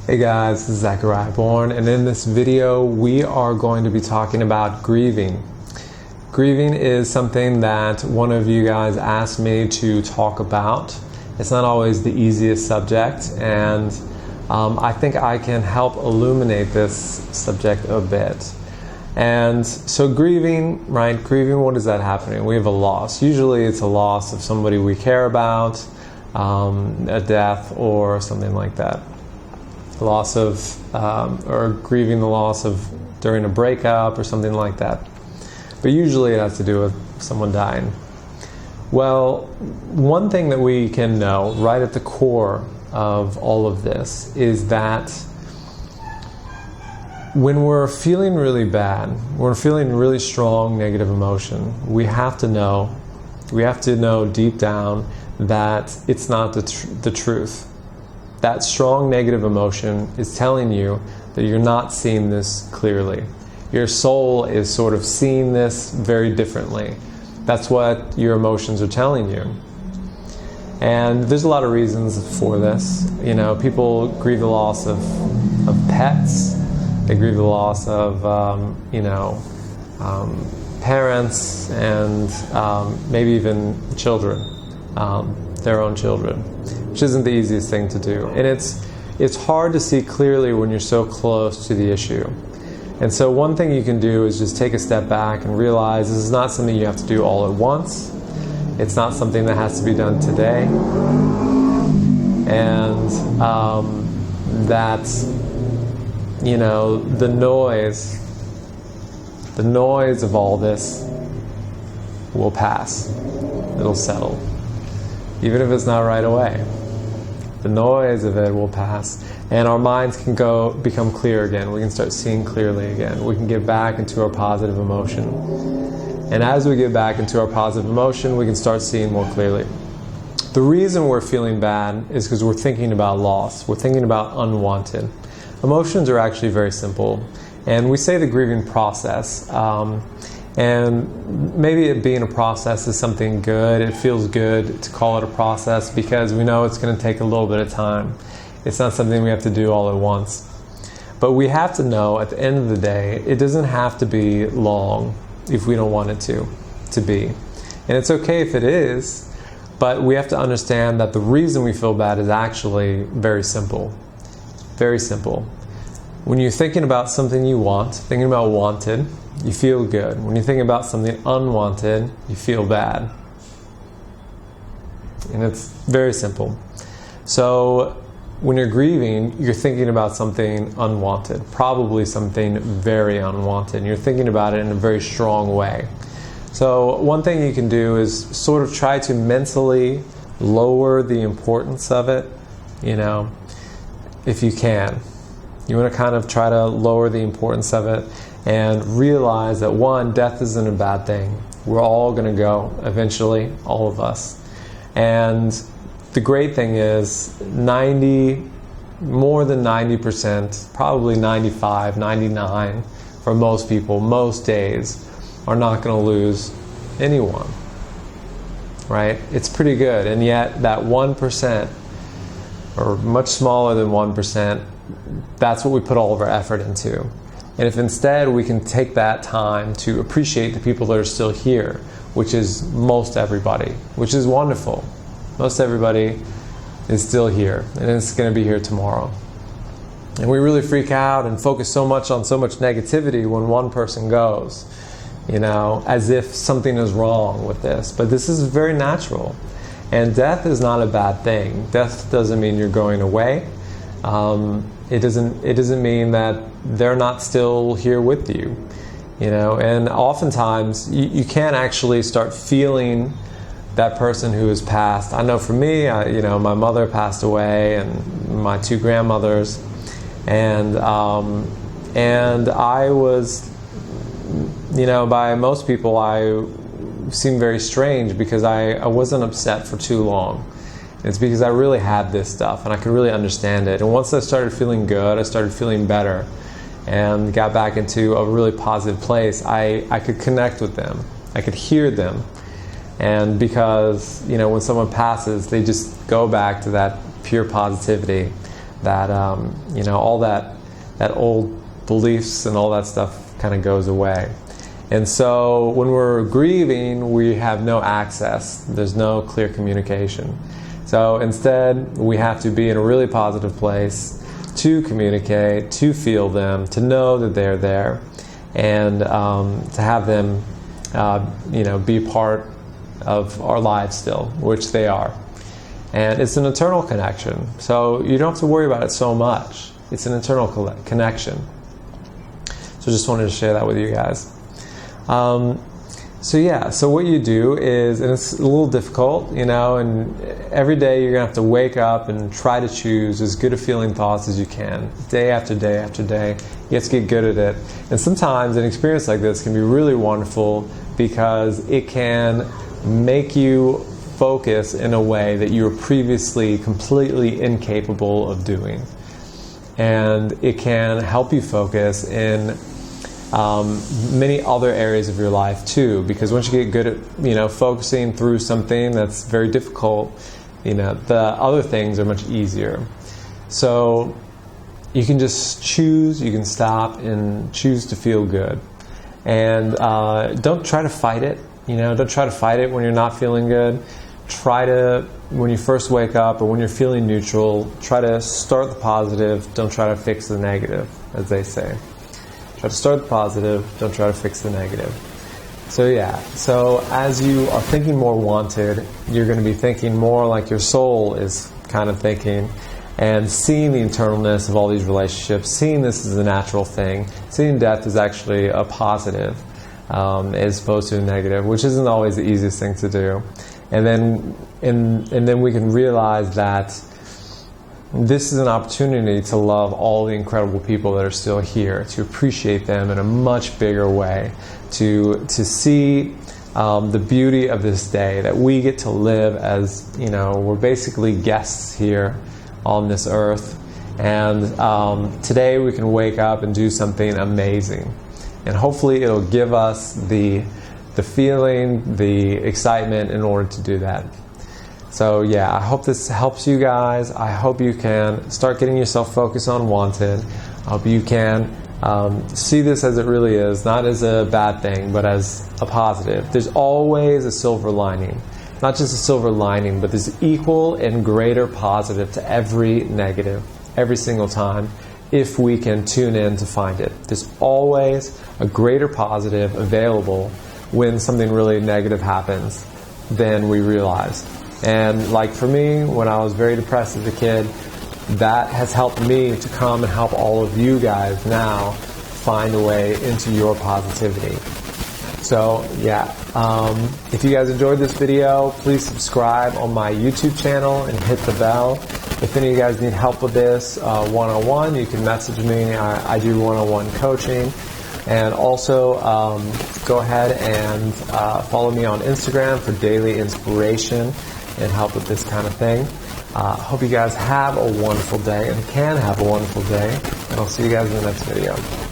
Hey guys, this is Zachariah Bourne, and in this video we are going to be talking about grieving. Grieving is something that one of you guys asked me to talk about. It's not always the easiest subject, and I think I can help illuminate this subject a bit. And so grieving, right? Grieving, what is that happening? We have a loss. Usually it's a loss of somebody we care about, a death or something like that. Loss of, or grieving the loss of during a breakup or something like that. But usually it has to do with someone dying. Well, one thing that we can know right at the core of all of this is that when we're feeling really bad, we're feeling really strong negative emotion, we have to know deep down that it's not the truth. That strong negative emotion is telling you that you're not seeing this clearly. Your soul is sort of seeing this very differently. That's what your emotions are telling you. And there's a lot of reasons for this. You know, people grieve the loss of pets. They grieve the loss of, parents and maybe even children, their own children, which isn't the easiest thing to do. And it's hard to see clearly when you're so close to the issue. And so one thing you can do is just take a step back and realize this is not something you have to do all at once. It's not something that has to be done today. And that's, the noise of all this will pass. It'll settle. Even if it's not right away. The noise of it will pass. And our minds can become clear again. We can start seeing clearly again. We can get back into our positive emotion. And as we get back into our positive emotion, we can start seeing more clearly. The reason we're feeling bad is because we're thinking about loss. We're thinking about unwanted. Emotions are actually very simple. And we say the grieving process. And maybe it being a process is something good. It feels good to call it a process because we know it's going to take a little bit of time. It's not something we have to do all at once. But we have to know at the end of the day, it doesn't have to be long if we don't want it to be. And it's okay if it is, but we have to understand that the reason we feel bad is actually very simple. Very simple. When you're thinking about something you want, thinking about wanted, you feel good. When you think about something unwanted, you feel bad. And it's very simple. So when you're grieving, you're thinking about something unwanted, probably something very unwanted. And you're thinking about it in a very strong way. So one thing you can do is sort of try to mentally lower the importance of it, if you can. You want to kind of try to lower the importance of it and realize that, one, death isn't a bad thing. We're all going to go eventually, all of us. And the great thing is more than 90%, probably 95, 99 for most people, most days, are not going to lose anyone. Right? It's pretty good. And yet that 1%, or much smaller than 1%, that's what we put all of our effort into. And if instead we can take that time to appreciate the people that are still here, which is most everybody, which is wonderful. Most everybody is still here, and it's going to be here tomorrow. And we really freak out and focus so much on so much negativity when one person goes, as if something is wrong with this. But this is very natural. And death is not a bad thing. Death doesn't mean you're going away. It doesn't mean that they're not still here with you, and oftentimes you can't actually start feeling that person who has passed. I know for me, my mother passed away and my two grandmothers, and I was, by most people I seemed very strange because I wasn't upset for too long. It's because I really had this stuff and I could really understand it. And once I started feeling good, I started feeling better and got back into a really positive place, I could connect with them. I could hear them. And because, when someone passes, they just go back to that pure positivity that all that old beliefs and all that stuff kind of goes away. And so when we're grieving, we have no access. There's no clear communication. So instead, we have to be in a really positive place to communicate, to feel them, to know that they're there, and to have them be part of our lives still, which they are. And it's an eternal connection. So you don't have to worry about it so much. It's an eternal connection. So just wanted to share that with you guys. So what you do is, and it's a little difficult, and every day you're going to have to wake up and try to choose as good a feeling thoughts as you can, day after day after day. You have to get good at it. And sometimes an experience like this can be really wonderful because it can make you focus in a way that you were previously completely incapable of doing. And it can help you focus in many other areas of your life too, because once you get good at focusing through something that's very difficult, the other things are much easier. So you can just choose, you can stop and choose to feel good, and don't try to fight it. Don't try to fight it when you're not feeling good. Try to, when you first wake up or when you're feeling neutral, try to start the positive. Don't try to fix the negative, as they say. Try to start the positive, don't try to fix the negative. So as you are thinking more wanted, you're going to be thinking more like your soul is kind of thinking, and seeing the internalness of all these relationships, seeing this as a natural thing, seeing death as actually a positive as opposed to a negative, which isn't always the easiest thing to do. And then we can realize that this is an opportunity to love all the incredible people that are still here, to appreciate them in a much bigger way, to see the beauty of this day, that we get to live as, we're basically guests here on this earth. And today we can wake up and do something amazing. And hopefully it'll give us the feeling, the excitement in order to do that. So I hope this helps you guys. I hope you can start getting yourself focused on wanted. I hope you can see this as it really is, not as a bad thing, but as a positive. There's always a silver lining. Not just a silver lining, but there's equal and greater positive to every negative, every single time, if we can tune in to find it. There's always a greater positive available when something really negative happens than we realize. And like for me, when I was very depressed as a kid, that has helped me to come and help all of you guys now find a way into your positivity. So if you guys enjoyed this video, please subscribe on my YouTube channel and hit the bell. If any of you guys need help with this one-on-one, you can message me. I do one-on-one coaching. And also go ahead and follow me on Instagram for daily inspiration and help with this kind of thing. Hope you guys have a wonderful day and can have a wonderful day. And I'll see you guys in the next video.